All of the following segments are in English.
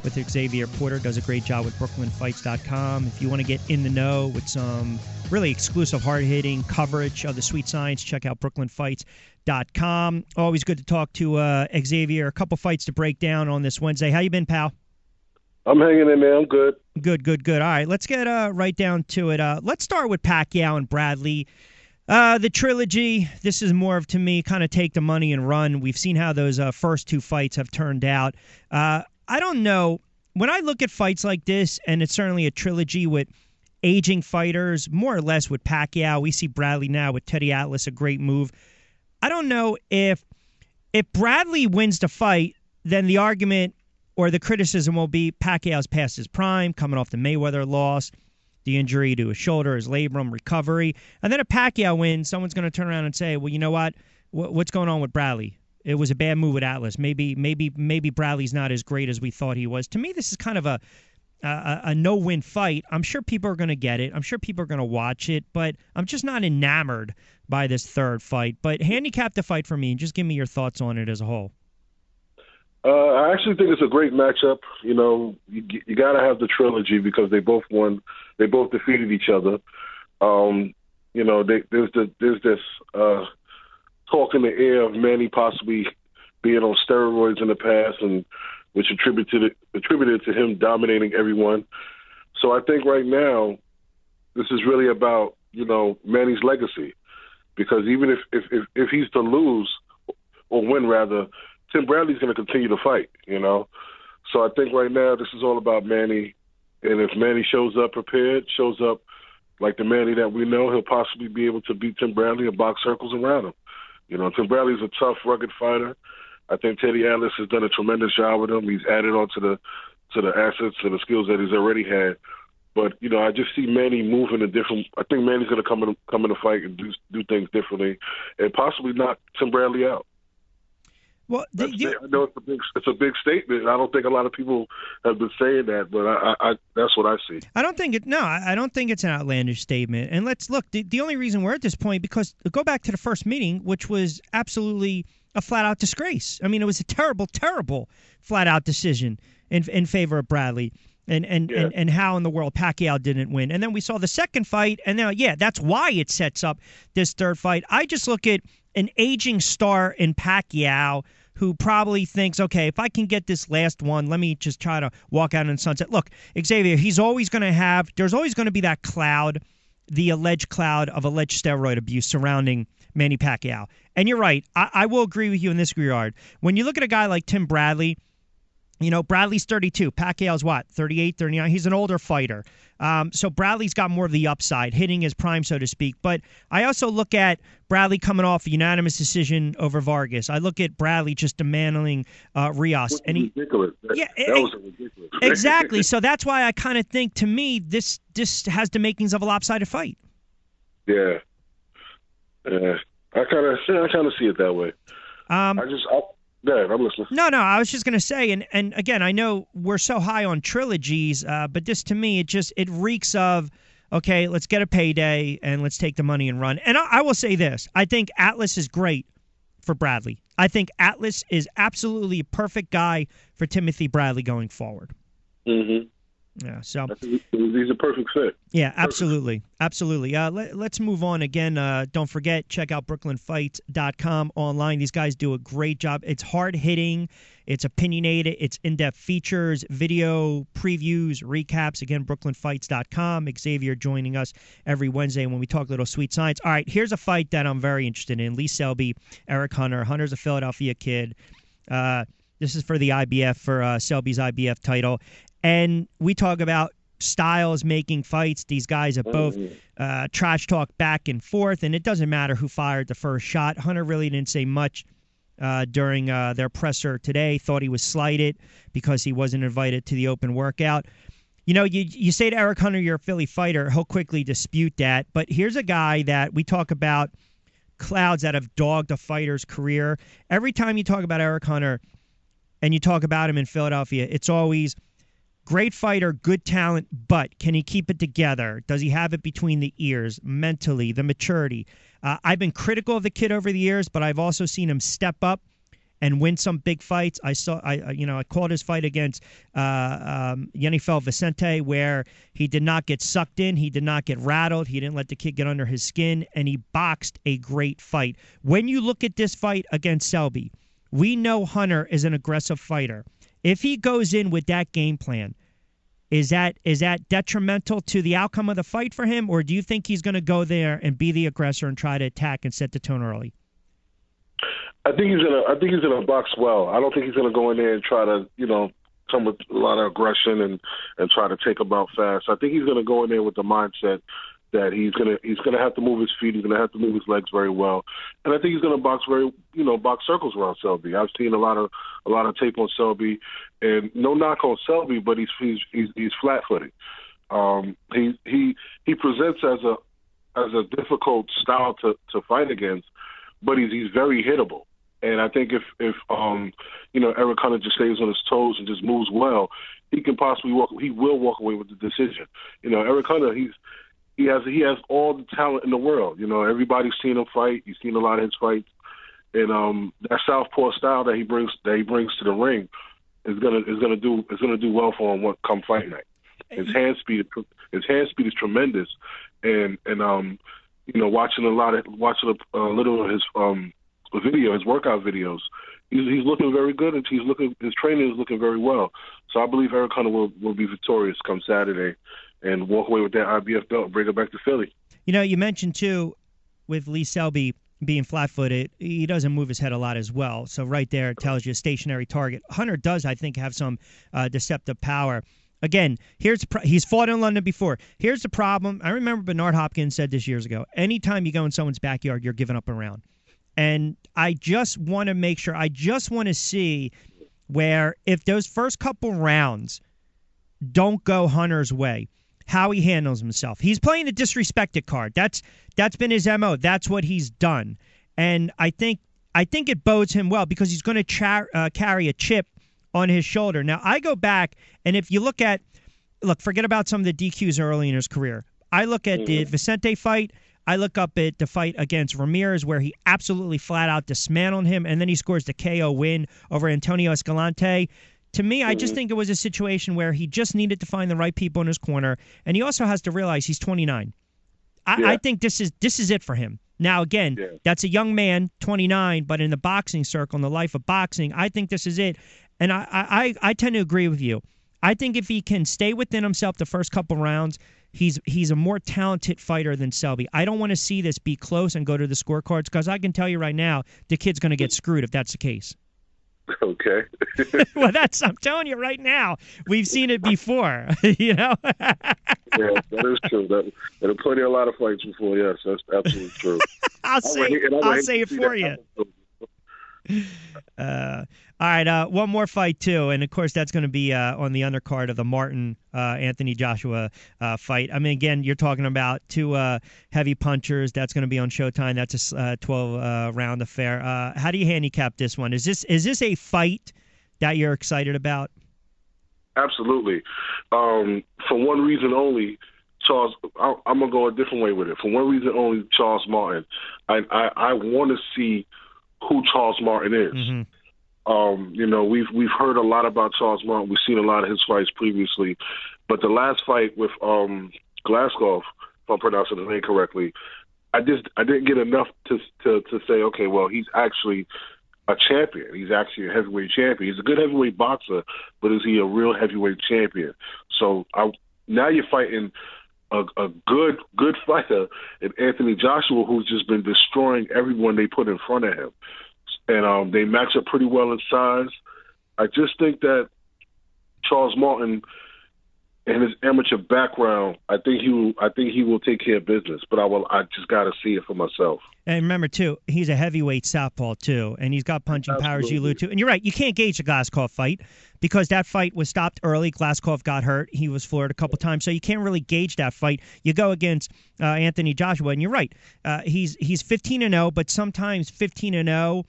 with Xavier Porter. Does a great job with BrooklynFights.com. If you want to get in the know with some really exclusive, hard-hitting coverage of the sweet science, check out BrooklynFights.com. Always good to talk to Xavier. A couple fights to break down on this Wednesday. How you been, pal? I'm hanging in there. I'm good. Good. All right, let's get right down to it. Let's start with Pacquiao and Bradley. The trilogy, this is more of, to me, kind of take the money and run. We've seen how those first two fights have turned out. I don't know. When I look at fights like this, and it's certainly a trilogy with aging fighters, more or less with Pacquiao. We see Bradley now with Teddy Atlas, a great move. I don't know if Bradley wins the fight, then the argument or the criticism will be Pacquiao's past his prime, coming off the Mayweather loss, the injury to his shoulder, his labrum, recovery. And then if Pacquiao wins, someone's going to turn around and say, well, you know what? What's going on with Bradley? It was a bad move with Atlas. Maybe Bradley's not as great as we thought he was. To me, this is kind of a no-win fight. I'm sure people are going to get it. I'm sure people are going to watch it, but I'm just not enamored by this third fight. But handicap the fight for me and just give me your thoughts on it as a whole. I actually think it's a great matchup. You know, you got to have the trilogy because they both won. They both defeated each other. You know, there's this talk in the air of Manny possibly being on steroids in the past, and which attributed to him dominating everyone. So I think right now this is really about, you know, Manny's legacy, because even if he's to lose or win rather, Tim Bradley's going to continue to fight, you know. So I think right now this is all about Manny, and if Manny shows up prepared, shows up like the Manny that we know, he'll possibly be able to beat Tim Bradley and box circles around him. You know, Tim Bradley's a tough, rugged fighter. I think Teddy Atlas has done a tremendous job with him. He's added on to the assets, to the skills that he's already had. But, you know, I just see Manny moving a different – I think Manny's going to come in the fight and do things differently and possibly knock Tim Bradley out. Well, I know it's a big statement. I don't think a lot of people have been saying that, but I that's what I see. I don't think it's an outlandish statement. And let's look. The only reason we're at this point, because go back to the first meeting, which was absolutely a flat-out disgrace. I mean, it was a terrible, terrible flat-out decision in favor of Bradley. And how in the world Pacquiao didn't win. And then we saw the second fight, and now, that's why it sets up this third fight. I just look at an aging star in Pacquiao who probably thinks, okay, if I can get this last one, let me just try to walk out in the sunset. Look, Xavier, there's always going to be that cloud, the alleged cloud of alleged steroid abuse surrounding Manny Pacquiao. And you're right. I will agree with you in this regard. When you look at a guy like Tim Bradley, you know, Bradley's 32. Pacquiao's what, 38, 39? He's an older fighter. So Bradley's got more of the upside, hitting his prime, so to speak. But I also look at Bradley coming off a unanimous decision over Vargas. I look at Bradley just dismantling Rios. Ridiculous. That was ridiculous. Exactly. So that's why I kind of think, to me, this has the makings of a lopsided fight. Yeah. I kind of see it that way. Go ahead, I'm listening. No, I was just going to say, and again, I know we're so high on trilogies, but this, to me, it reeks of, okay, let's get a payday and let's take the money and run. And I will say this. I think Atlas is great for Bradley. I think Atlas is absolutely a perfect guy for Timothy Bradley going forward. Mm-hmm. Yeah, so he's a perfect fit. Yeah, absolutely. Let's move on again. Don't forget, check out BrooklynFights.com online. These guys do a great job. It's hard-hitting. It's opinionated. It's in-depth features, video, previews, recaps. Again, BrooklynFights.com. Xavier joining us every Wednesday when we talk little sweet science. All right, here's a fight that I'm very interested in. Lee Selby, Eric Hunter. Hunter's a Philadelphia kid. This is for the IBF, for Selby's IBF title. And we talk about styles making fights. These guys are both trash talk back and forth, and it doesn't matter who fired the first shot. Hunter really didn't say much during their presser today. Thought he was slighted because he wasn't invited to the open workout. You know, you say to Eric Hunter, you're a Philly fighter. He'll quickly dispute that. But here's a guy that we talk about, clouds that have dogged a fighter's career. Every time you talk about Eric Hunter and you talk about him in Philadelphia, it's always great fighter, good talent, but can he keep it together? Does he have it between the ears, mentally, the maturity? I've been critical of the kid over the years, but I've also seen him step up and win some big fights. I called his fight against Yenifel Vicente, where he did not get sucked in, he did not get rattled, he didn't let the kid get under his skin, and he boxed a great fight. When you look at this fight against Selby, we know Hunter is an aggressive fighter. If he goes in with that game plan, is that detrimental to the outcome of the fight for him, or do you think he's going to go there and be the aggressor and try to attack and set the tone early? I think he's gonna box well. I don't think he's gonna go in there and try to, come with a lot of aggression and try to take him out fast. I think he's gonna go in there with the mindset that he's gonna have to move his feet, he's gonna have to move his legs very well, and I think he's gonna box box circles around Selby. I've seen a lot of tape on Selby, and no knock on Selby, but he's flat-footed. He presents as a difficult style to fight against, but he's very hittable. And I think if Eric Hunter just stays on his toes and just moves well, he will walk away with the decision. Eric Hunter, he has all the talent in the world. Everybody's seen him fight. You've seen a lot of his fights, and that southpaw style that he brings to the ring is gonna do well for him come fight night. His hand speed is tremendous, and watching a little of his his workout videos, he's looking very good, and his training is looking very well. So I believe Eric Hunter will be victorious come Saturday and walk away with that IBF belt and bring it back to Philly. You mentioned too, with Lee Selby being flat-footed, he doesn't move his head a lot as well. So right there, it tells you a stationary target. Hunter does, I think, have some deceptive power. Again, he's fought in London before. Here's the problem. I remember Bernard Hopkins said this years ago. Anytime you go in someone's backyard, you're giving up a round. And I just want to make sure, I just want to see where if those first couple rounds don't go Hunter's way, how he handles himself. He's playing the disrespected card. That's been his MO. That's what he's done. And I think it bodes him well because he's going to carry a chip on his shoulder. Now, I go back, and if you look, forget about some of the DQs early in his career. I look at the Vicente fight. I look up at the fight against Ramirez where he absolutely flat out dismantled him, and then he scores the KO win over Antonio Escalante. To me, I just think it was a situation where he just needed to find the right people in his corner, and he also has to realize he's 29. I think this is it for him. Now, again, that's a young man, 29, but in the boxing circle, in the life of boxing, I think this is it. And I tend to agree with you. I think if he can stay within himself the first couple rounds, he's a more talented fighter than Selby. I don't want to see this be close and go to the scorecards because I can tell you right now the kid's going to get screwed if that's the case. Okay. Well, I'm telling you right now. We've seen it before, Yeah, that is true. There are plenty of a lot of fights before. Yes, that's absolutely true. I'll say it for you. All right, one more fight too, and of course that's going to be on the undercard of the Martin Anthony Joshua fight. I mean, again, you're talking about two heavy punchers. That's going to be on Showtime. That's a 12 round affair. How do you handicap this one? Is this a fight that you're excited about? Absolutely. For one reason only, Charles. I'm gonna go a different way with it. For one reason only, Charles Martin. I want to see who Charles Martin is. Mm-hmm. We've heard a lot about Charles Martin. We've seen a lot of his fights previously, but the last fight with Glasgow, if I'm pronouncing his name correctly, I didn't get enough to say, okay, well, he's actually a champion. He's actually a heavyweight champion. He's a good heavyweight boxer, but is he a real heavyweight champion? So now you're fighting a good fighter in Anthony Joshua, who's just been destroying everyone they put in front of him. And they match up pretty well in size. I just think that Charles Martin and his amateur background, I think he will take care of business. But I just got to see it for myself. And remember, too, he's a heavyweight southpaw, too, and he's got punching power, as you allude to. And you're right, you can't gauge the Glasgow fight because that fight was stopped early. Glasgow got hurt. He was floored a couple times, so you can't really gauge that fight. You go against Anthony Joshua, and you're right. He's 15-0, but sometimes 15-0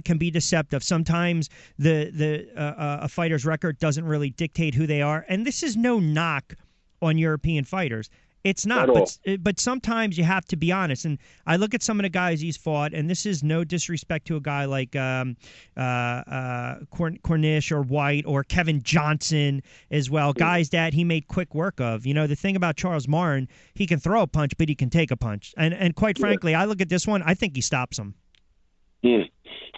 can be deceptive. Sometimes a fighter's record doesn't really dictate who they are. And this is no knock on European fighters. It's not, but sometimes you have to be honest. And I look at some of the guys he's fought, and this is no disrespect to a guy like Cornish or White or Kevin Johnson as well, guys that he made quick work of. You know, the thing about Charles Martin, he can throw a punch, but he can take a punch. And quite frankly, I look at this one, I think he stops him. Yeah.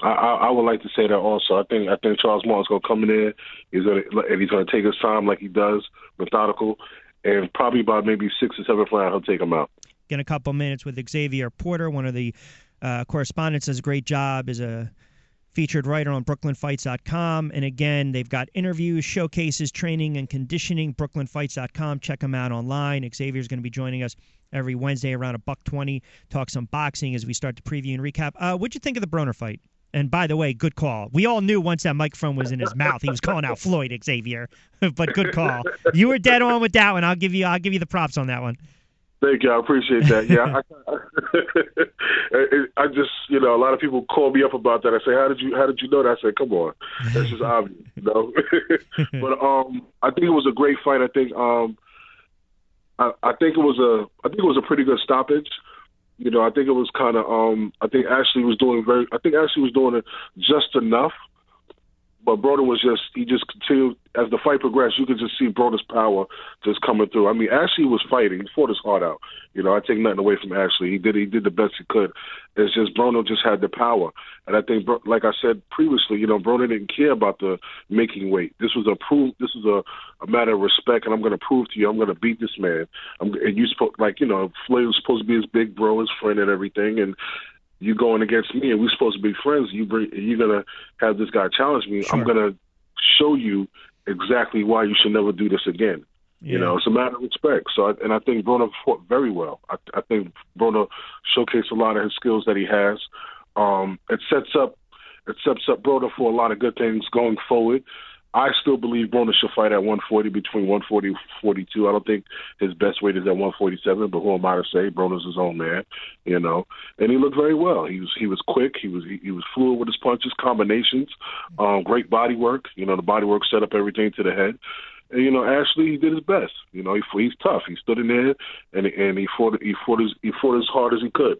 I would like to say that also. I think Charles Martin's going to come in there. He's going to take his time like he does, methodical. And probably about maybe 6th or 7th round, he'll take him out. In a couple minutes with Xavier Porter, one of the correspondents, does a great job as a featured writer on BrooklynFights.com. And again, they've got interviews, showcases, training, and conditioning. BrooklynFights.com. Check them out online. Xavier's going to be joining us every Wednesday around $1:20. Talk some boxing as we start to preview and recap. What'd you think of the Broner fight? And by the way, good call. We all knew once that microphone was in his mouth, he was calling out Floyd, Xavier. But good call. You were dead on with that one. I'll give you the props on that one. Thank you. I appreciate that. Yeah, I just, a lot of people call me up about that. I say, how did you know that? I said, come on, that's just obvious, But I think it was a great fight. I think I think it was a pretty good stoppage. I think it was kind of. I think Ashley was doing it just enough, but Broner he just continued as the fight progressed. You could just see Broner's power just coming through. I mean, Ashley was fighting. He fought his heart out. I take nothing away from Ashley. He did the best he could. It's just Broner just had the power, and I think, like I said previously, Broner didn't care about the making weight. This was a matter of respect, and I'm going to prove to you, I'm going to beat this man. And you spoke Floyd was supposed to be his big bro, his friend, and everything, and you going against me, and we're supposed to be friends. You're going to have this guy challenge me. Sure. I'm going to show you exactly why you should never do this again. Yeah. It's a matter of respect. So, I think Broner fought very well. I think Broner showcased a lot of his skills that he has. It sets up Broner for a lot of good things going forward. I still believe Broner should fight at 140, between 140 and 42. I don't think his best weight is at 147, but who am I to say? Broner's his own man, And he looked very well. He was quick. He was fluid with his punches, combinations, great body work. The body work set up everything to the head. And, Ashley, he did his best. He's tough. He stood in there and he fought as hard as he could.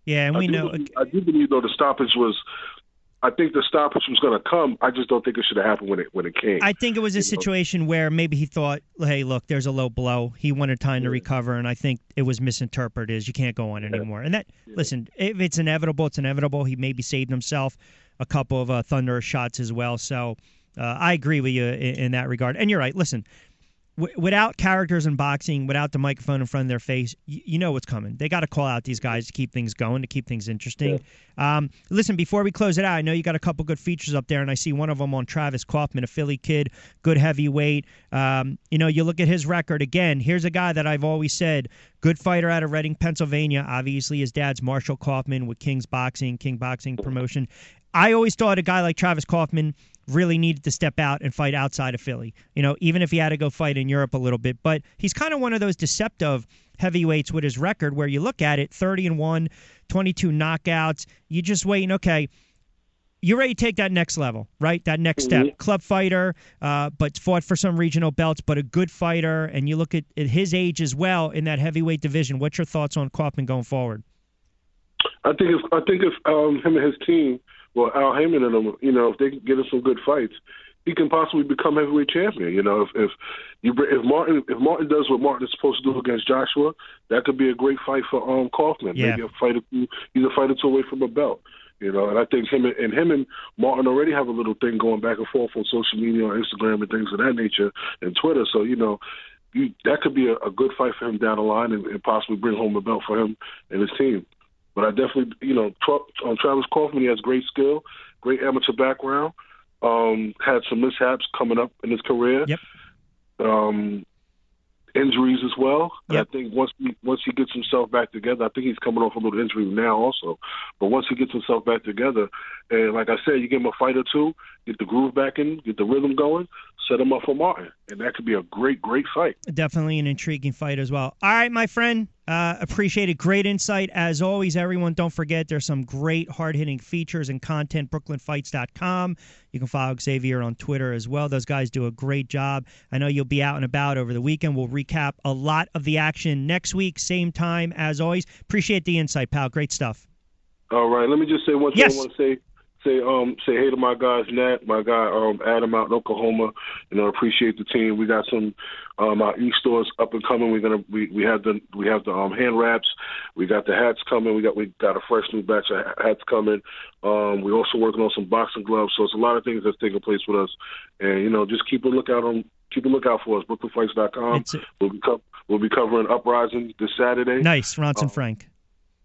Yeah, and I do believe though the stoppage was. I think the stoppage was going to come. I just don't think it should have happened when it came. I think it was a situation where maybe he thought, hey, look, there's a low blow. He wanted time to recover, and I think it was misinterpreted as you can't go on anymore. And listen, if it's inevitable, it's inevitable. He maybe saved himself a couple of thunderous shots as well. So I agree with you in that regard. And you're right. Listen, without characters in boxing, without the microphone in front of their face, you know what's coming. They got to call out these guys to keep things going, to keep things interesting. Yeah. Listen, before we close it out, I know you got a couple good features up there, and I see one of them on Travis Kaufman, a Philly kid, good heavyweight. You look at his record. Again, here's a guy that I've always said, good fighter out of Reading, Pennsylvania. Obviously, his dad's Marshall Kaufman with King Boxing promotion. I always thought a guy like Travis Kaufman really needed to step out and fight outside of Philly, even if he had to go fight in Europe a little bit. But he's kind of one of those deceptive heavyweights with his record where you look at it, 30-1, 22 knockouts. You're just waiting, okay, you're ready to take that next level, right? That next step. Club fighter, but fought for some regional belts, but a good fighter. And you look at his age as well in that heavyweight division. What's your thoughts on Kaufman going forward? I think if him and his team, well, Al Heyman and them, if they can get him some good fights, he can possibly become heavyweight champion. If Martin does what Martin is supposed to do against Joshua, that could be a great fight for Kaufman. Yeah. Maybe he's a fight or two away from a belt. And I think him and Martin already have a little thing going back and forth on social media, on Instagram, and things of that nature, and Twitter. So that could be a good fight for him down the line, and possibly bring home a belt for him and his team. But I definitely, Travis Kaufman, he has great skill, great amateur background, had some mishaps coming up in his career, injuries as well. Yep. I think once he gets himself back together, I think he's coming off a little injury now also. But once he gets himself back together, and like I said, you give him a fight or two, get the groove back in, get the rhythm going, set him up for Martin, and that could be a great fight. Definitely an intriguing fight as well. All right, my friend. Appreciated. Great insight. As always, everyone, don't forget there's some great hard-hitting features and content, BrooklynFights.com. You can follow Xavier on Twitter as well. Those guys do a great job. I know you'll be out and about over the weekend. We'll recap a lot of the action next week, same time as always. Appreciate the insight, pal. Great stuff. All right. Let me just say one thing. I want to say hey to my guys, Nat, my guy Adam out in Oklahoma. Appreciate the team. We got some our e-stores up and coming. We have the hand wraps. We got the hats coming. We got a fresh new batch of hats coming. We're also working on some boxing gloves. So it's a lot of things that's taking place with us. And just keep a lookout for us. BrooklynFights.com. We'll be covering Uprising this Saturday. Nice, Ronson Frank.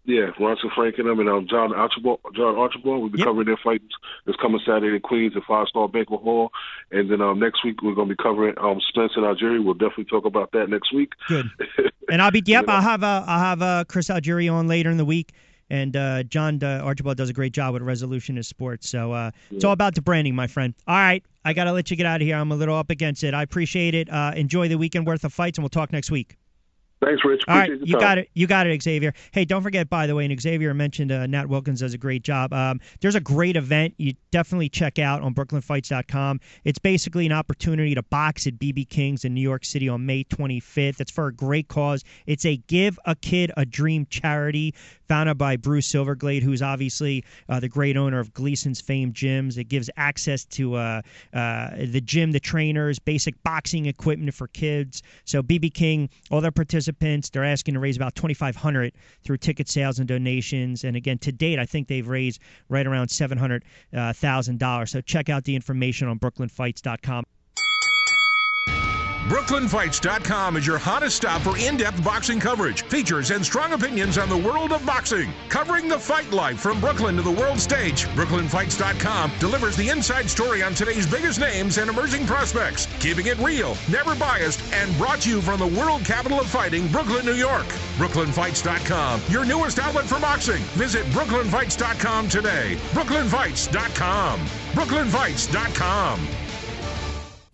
Yeah, Ronson Frank and them, and John Archibald. We'll be covering their fights this coming Saturday in Queens at 5-Star Banquet Hall. And then next week we're going to be covering Spence in Algeria. We'll definitely talk about that next week. Good. And I'll have Chris Algeria on later in the week. And John Archibald does a great job with Resolution in Sports. So it's all about the branding, my friend. All right, I got to let you get out of here. I'm a little up against it. I appreciate it. Enjoy the weekend worth of fights, and we'll talk next week. Thanks, Rich. All right, you got it, Xavier. Hey, don't forget, by the way, and Xavier mentioned Nat Wilkins does a great job. There's a great event you definitely check out on BrooklynFights.com. It's basically an opportunity to box at BB King's in New York City on May 25th. It's for a great cause. It's a Give a Kid a Dream charity founded by Bruce Silverglade, who's obviously the great owner of Gleason's famed gyms. It gives access to the gym, the trainers, basic boxing equipment for kids. So BB King, all their participants, they're asking to raise about $2,500 through ticket sales and donations. And again, to date, I think they've raised right around $700,000. So check out the information on BrooklynFights.com. BrooklynFights.com is your hottest stop for in-depth boxing coverage, features, and strong opinions on the world of boxing. Covering the fight life from Brooklyn to the world stage, BrooklynFights.com delivers the inside story on today's biggest names and emerging prospects, keeping it real, never biased, and brought to you from the world capital of fighting, Brooklyn, New York. BrooklynFights.com, your newest outlet for boxing. Visit BrooklynFights.com today. BrooklynFights.com. BrooklynFights.com.